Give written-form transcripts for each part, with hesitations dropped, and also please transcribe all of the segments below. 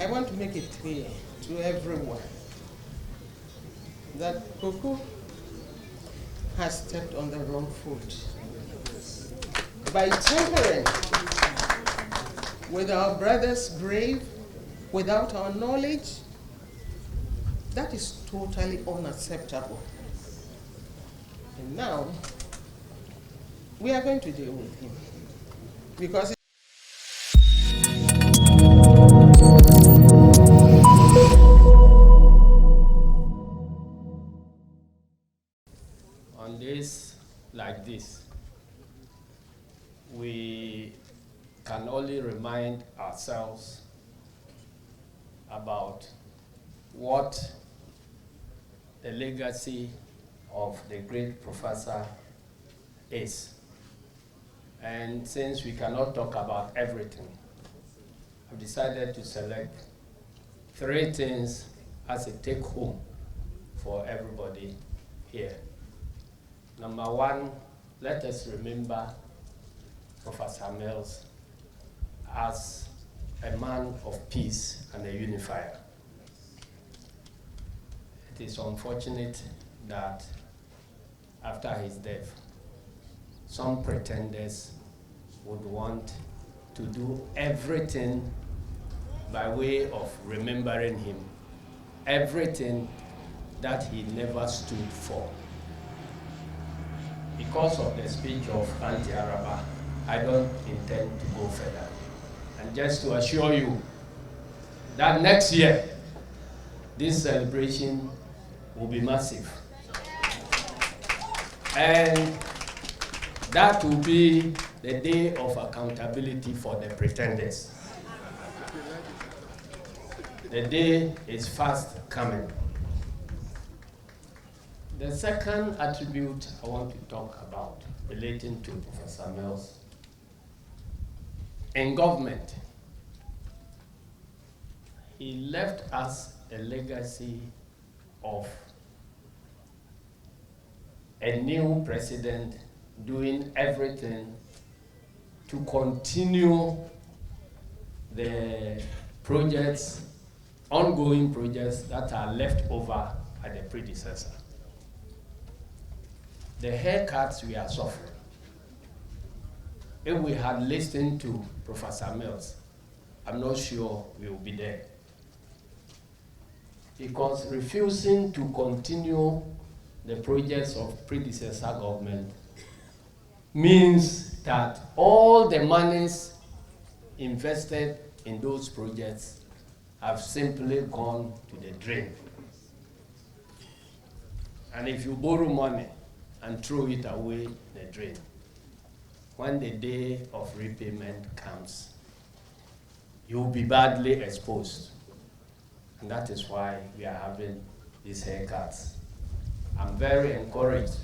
I want to make it clear to everyone that Koku has stepped on the wrong foot by tampering with our brother's grave without our knowledge. That is totally unacceptable. And now, we are going to deal with him. Because on days like this, we can only remind ourselves about what the legacy of the great professor is. And since we cannot talk about everything, I've decided to select 3 things as a take-home for everybody here. Number 1, let us remember Professor Mills as a man of peace and a unifier. It is unfortunate that after his death, some pretenders would want to do everything by way of remembering him, everything that he never stood for. Because of the speech of anti-Araba, I don't intend to go further. And just to assure you that next year, this celebration will be massive. And that will be the day of accountability for the pretenders. The day is fast coming. The second attribute I want to talk about relating to Professor Mills, in government, he left us a legacy of a new president doing everything to continue the projects, ongoing projects that are left over at the predecessor. The haircuts we are suffering. If we had listened to Professor Mills, I'm not sure we will be there. Because refusing to continue the projects of predecessor government means that all the monies invested in those projects have simply gone to the drain. And if you borrow money and throw it away in the drain, when the day of repayment comes, you'll be badly exposed. And that is why we are having these haircuts. I'm very encouraged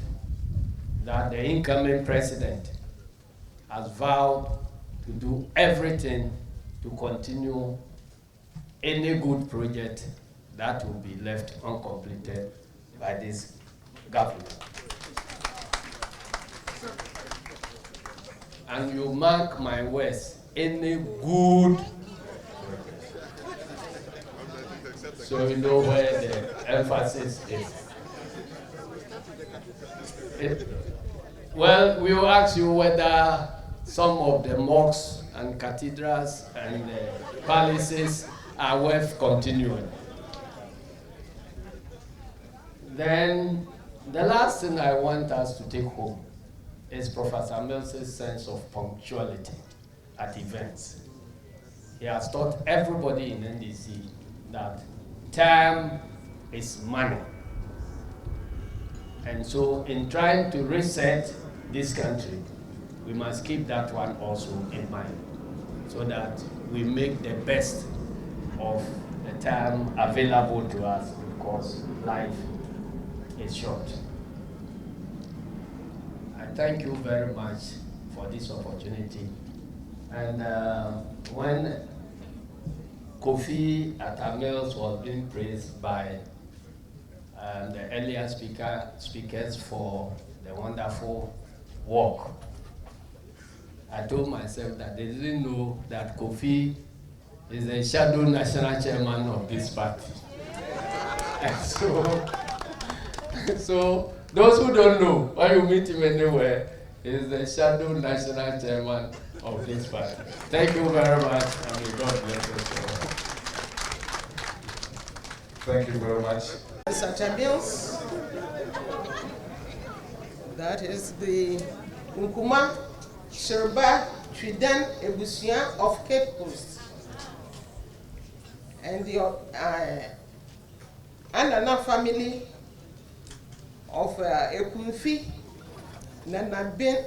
that the incoming president has vowed to do everything to continue any good project that will be left uncompleted by this government. And you mark my words, any good project. So you know where the emphasis is. Well, we will ask you whether some of the mosques and cathedrals and palaces are worth continuing. Then the last thing I want us to take home is Professor Mills' sense of punctuality at events. He has taught everybody in NDC that time is money. And so in trying to reset this country, we must keep that one also in mind so that we make the best of the time available to us, because life is short. I thank you very much for this opportunity. And when Attah Mills was being praised by the earlier speakers for the wonderful work, I told myself that they didn't know that Kofi is the shadow national chairman of this party. And so those who don't know, when you meet him anywhere, is the shadow national chairman of this party. Thank you very much, and may God bless us all. Thank you very much. Attah Mills, that is the Nkuma Sherba Tridan Ebusia of Cape Coast. And the Anana family of Ekunfi, Nana Ben,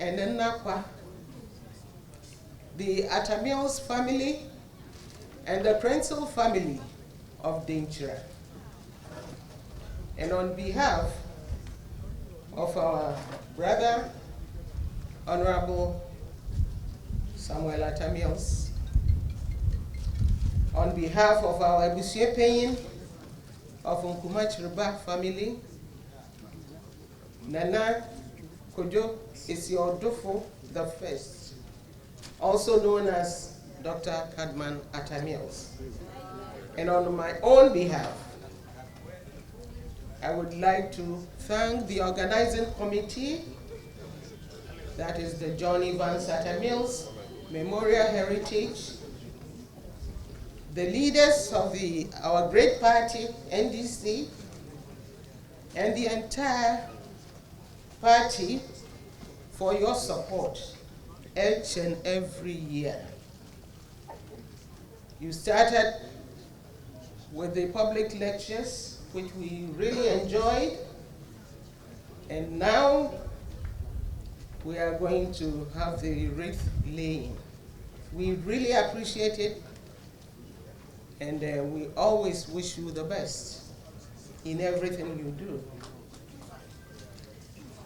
and Nanakwa. The Attah Mills family and the Prenzel family of Danger. And on behalf of our brother, Honorable Samuel Attah Mills, on behalf of our Ebusie Peyin of Nkuma Chirba family, Nana Kojo Isiodofo the First, also known as Dr. Kadman Attah Mills. And on my own behalf, I would like to thank the organizing committee, that is the John Evans Attah Mills Memorial Heritage, the leaders of our great party, NDC, and the entire party for your support each and every year. You started with the public lectures, which we really enjoyed, and now we are going to have the wreath laying. We really appreciate it, and we always wish you the best in everything you do.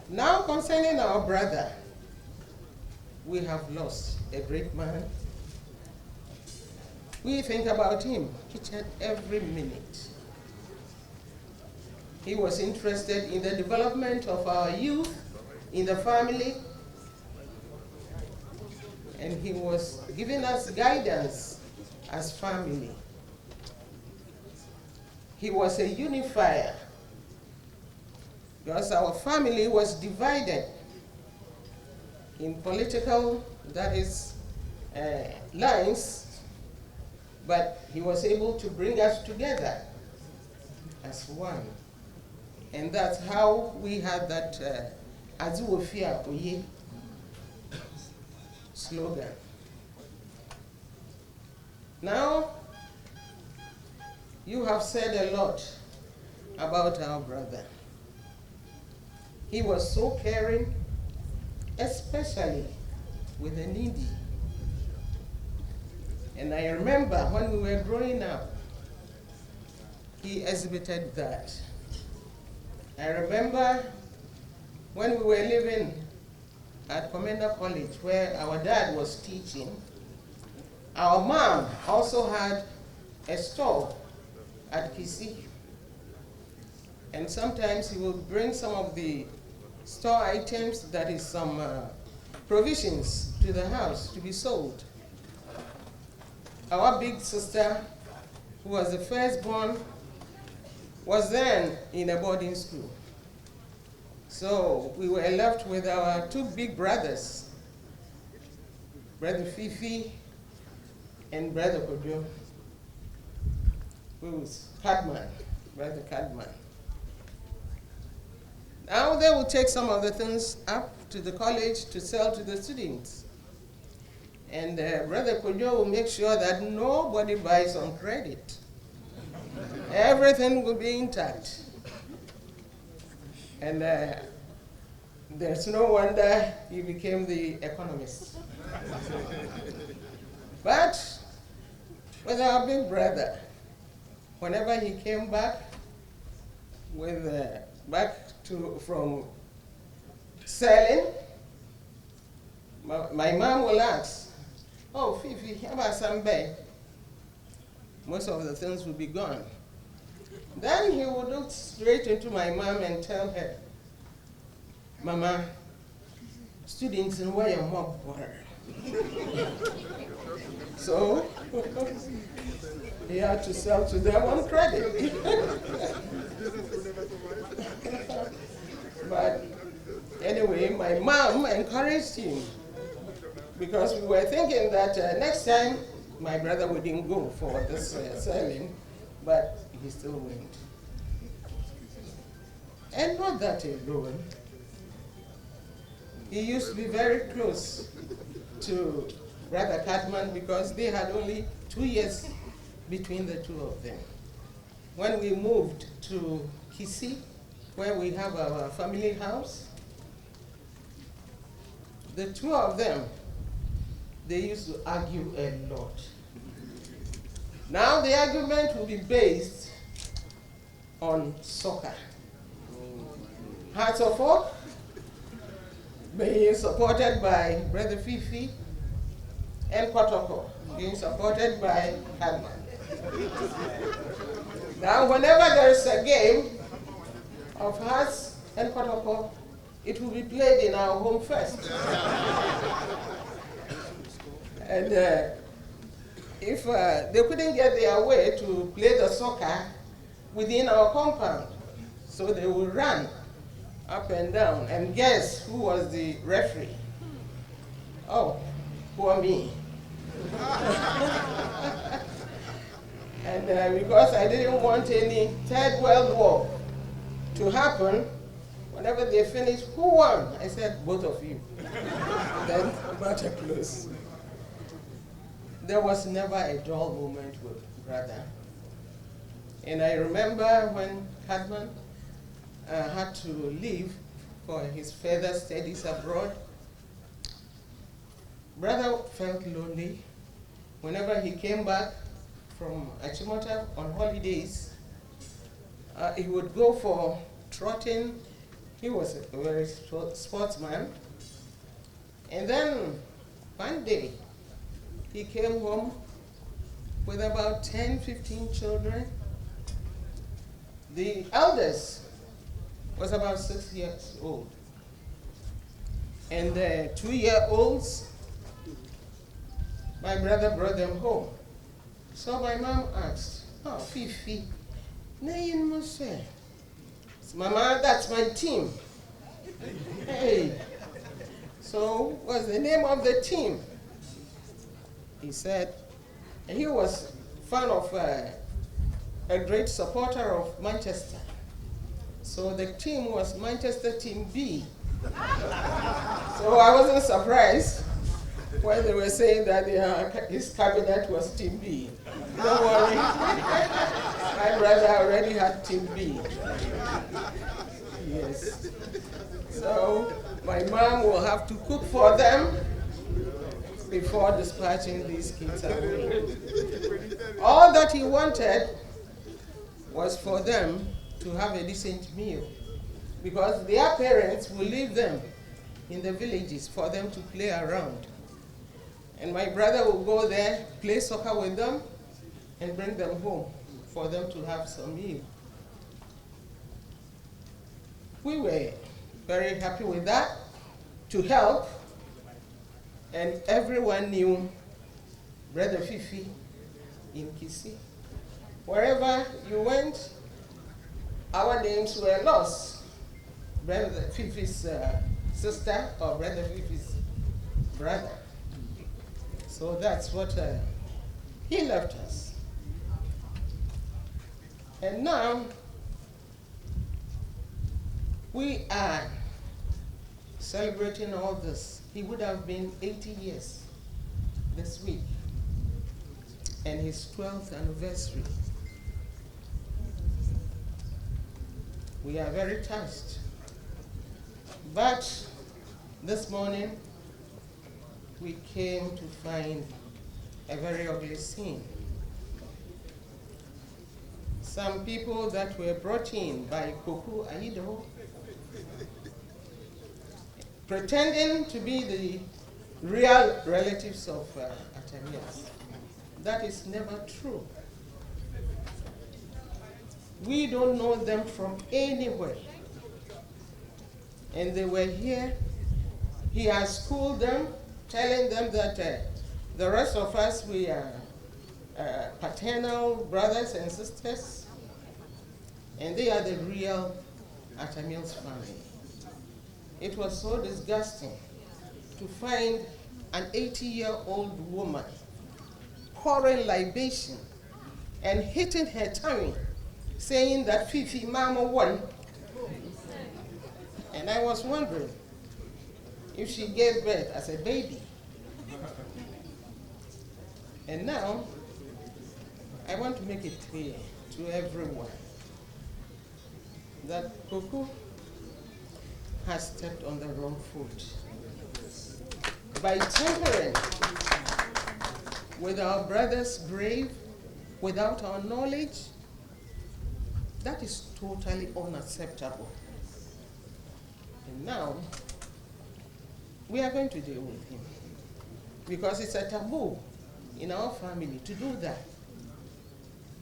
Now, concerning our brother, we have lost a great man. We think about him each and every minute. He was interested in the development of our youth, in the family, and he was giving us guidance as family. He was a unifier, because our family was divided in political, that is, lines, but he was able to bring us together as one. And that's how we had that Azuofia Oye slogan. Now, you have said a lot about our brother. He was so caring, especially with the needy. And I remember when we were growing up, he exhibited that. I remember when we were living at Commander College, where our dad was teaching, our mom also had a store at Kisi. And sometimes he would bring some of the store items, that is some provisions, to the house to be sold. Our big sister, who was the firstborn, was then in a boarding school. So we were left with our two big brothers, Brother Fifi and Brother Kojo, who was Cadman, Brother Cadman. Now they will take some of the things up to the college to sell to the students. And Brother Kojo will make sure that nobody buys on credit. Everything will be intact. And there's no wonder he became the economist. But with our big brother, whenever he came back with from selling, my mom will ask, "Oh, Fifi, how about some bay?" Most of the things will be gone. Then he would look straight into my mom and tell her, "Mama, students in where your mom were. So he had to sell to them on credit. But anyway, my mom encouraged him because we were thinking that next time my brother wouldn't go for this selling, but he still went. And not that alone. He used to be very close to Brother Cartman because they had only 2 years between the two of them. When we moved to Kisii, where we have our family house, the two of them, they used to argue a lot. Now the argument will be based on soccer. Hearts of Oak being supported by Brother Fifi, and Kotoko being supported by Kalman. Now whenever there is a game of Hearts and Kotoko, it will be played in our home first. And if they couldn't get their way to play the soccer within our compound, so they would run up and down. And guess who was the referee? Oh, poor me. And because I didn't want any Third World War to happen, whenever they finished, who won? I said, both of you. Then matter close. There was never a dull moment with brother. And I remember when Cartman had to leave for his further studies abroad, brother felt lonely. Whenever he came back from Achimota on holidays, he would go for trotting. He was a very sportsman. And then one day, he came home with about 10, 15 children. The eldest was about 6 years old. And the 2-year-olds, my brother brought them home. So my mom asked, oh, Fifi, nayin mo say? Mama, that's my team. Hey. So what's the name of the team? He said, and he was fan of a great supporter of Manchester. So the team was Manchester Team B. So I wasn't surprised when they were saying that his cabinet was Team B. Don't worry, my brother already had Team B. Yes. So my mom will have to cook for them before dispatching these kids away. All that he wanted was for them to have a decent meal, because their parents will leave them in the villages for them to play around. And my brother will go there, play soccer with them, and bring them home for them to have some meal. We were very happy with that, to help. And everyone knew Brother Fifi in Kisii. Wherever you went, our names were lost. Brother Fifi's sister or Brother Fifi's brother. So that's what he left us. And now we are celebrating all this. He would have been 80 years this week, and his 12th anniversary. We are very touched. But this morning, we came to find a very ugly scene. Some people that were brought in by Koku Anyidoho, pretending to be the real relatives of Attah Mills. That is never true. We don't know them from anywhere. And they were here. He has schooled them telling them that the rest of us, we are paternal brothers and sisters, and they are the real Attah Mills family. It was so disgusting to find an 80-year-old woman pouring libation and hitting her tummy, saying that Fifi Mama won. And I was wondering if she gave birth as a baby. And now, I want to make it clear to everyone that Koku has stepped on the wrong foot. By tampering with our brother's grave without our knowledge, that is totally unacceptable. And now, we are going to deal with him because it's a taboo in our family to do that.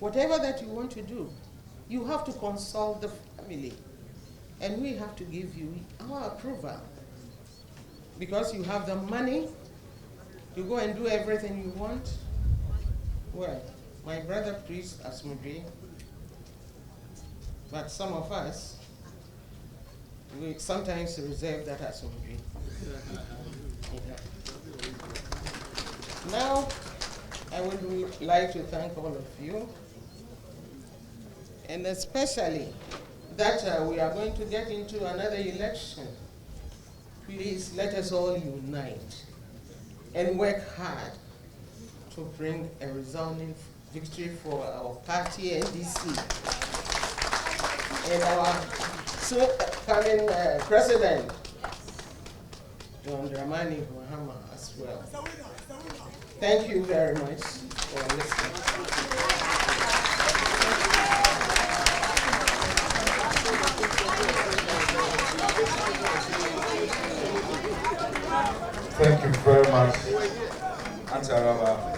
Whatever that you want to do, you have to consult the family, and we have to give you our approval because you have the money to go and do everything you want. Well, my brother preached Asmodee, but some of us, we sometimes reserve that Asmodee. Now, I would like to thank all of you, and especially that we are going to get into another election. Please let us all unite and work hard to bring a resounding victory for our party, NDC, and our soon coming president, John Dramani Mahama, as well. Thank you very much for listening. Thank you very much, Attah.